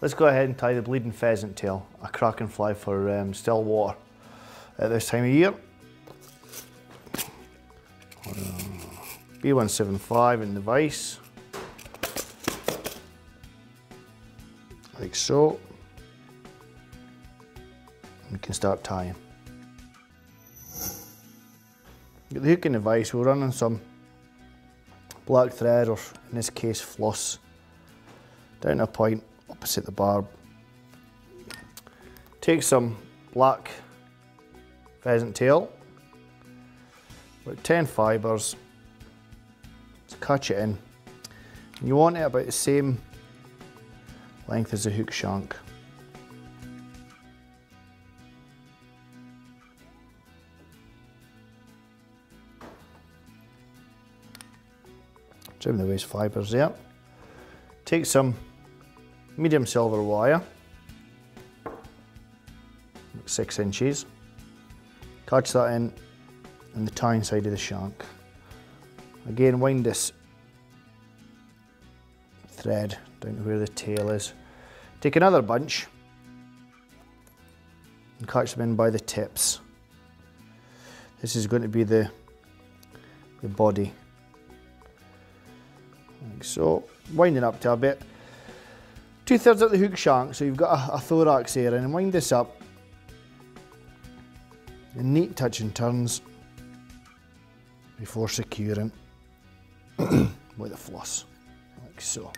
Let's go ahead and tie the bleeding pheasant tail, a cracking fly for still water at this time of year. B175 in the vise, like so. We can start tying. Get the hook in the vise, we'll run on some black thread, or in this case floss, down to a point opposite the barb. Take some black pheasant tail, about 10 fibres, catch it in. You want it about the same length as the hook shank. Trim the waste fibres there. Take some medium silver wire, 6 inches, catch that in on the tying side of the shank. Again, wind this thread down to where the tail is. Take another bunch and catch them in by the tips. This is going to be the body. Like so, winding up to a bit. 2/3 up the hook shank, so you've got a thorax here, and wind this up. In neat touch and turns before securing with a floss, like so.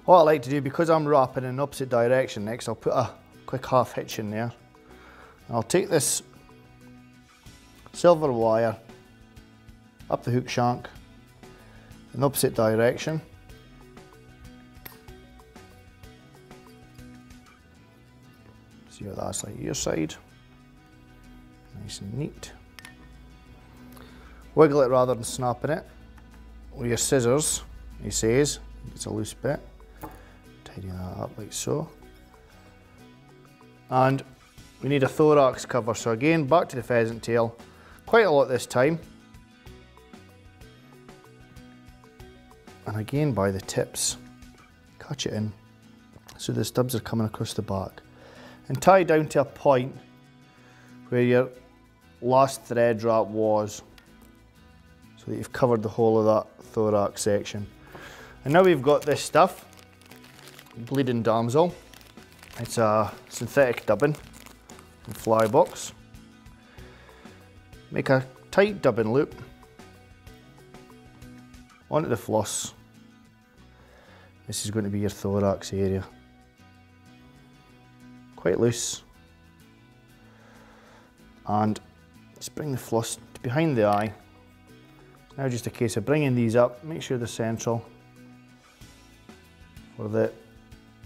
What I like to do, because I'm wrapping in the opposite direction next, I'll put a quick half hitch in there. I'll take this silver wire up the hook shank in the opposite direction. See what that's like your side. Nice and neat. Wiggle it rather than snapping it with your scissors, he says. It's a loose bit. Tidy that up like so. And we need a thorax cover, so again, back to the pheasant tail. Quite a lot this time. And again, by the tips, catch it in so the stubs are coming across the back. And tie down to a point where your last thread wrap was, so that you've covered the whole of that thorax section. And now we've got this stuff, Bleeding Damsel. It's a synthetic dubbing from fly box. Make a tight dubbing loop onto the floss. This is going to be your thorax area. Quite loose. And just bring the floss behind the eye. Now just a case of bringing these up, make sure they're central for the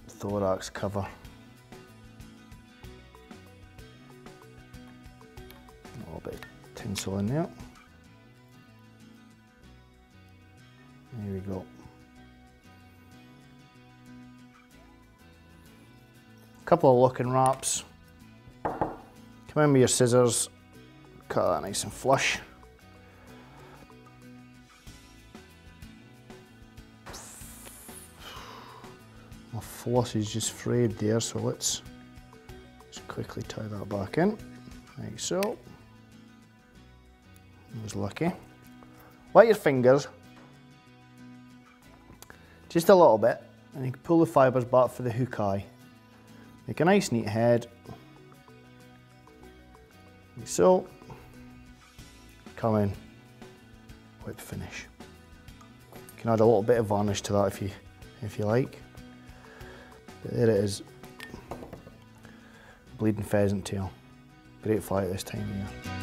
thorax cover. A little bit of tinsel in there. There we go. A couple of looking wraps. Come in with your scissors, cut that nice and flush. My floss is just frayed there, so let's just quickly tie that back in, like so. I was lucky. Let your fingers just a little bit, and you can pull the fibres back for the hook eye. Make a nice neat head, like so. Come in, whip finish. You can add a little bit of varnish to that if you like. But there it is, bleeding pheasant tail. Great fly at this time of year.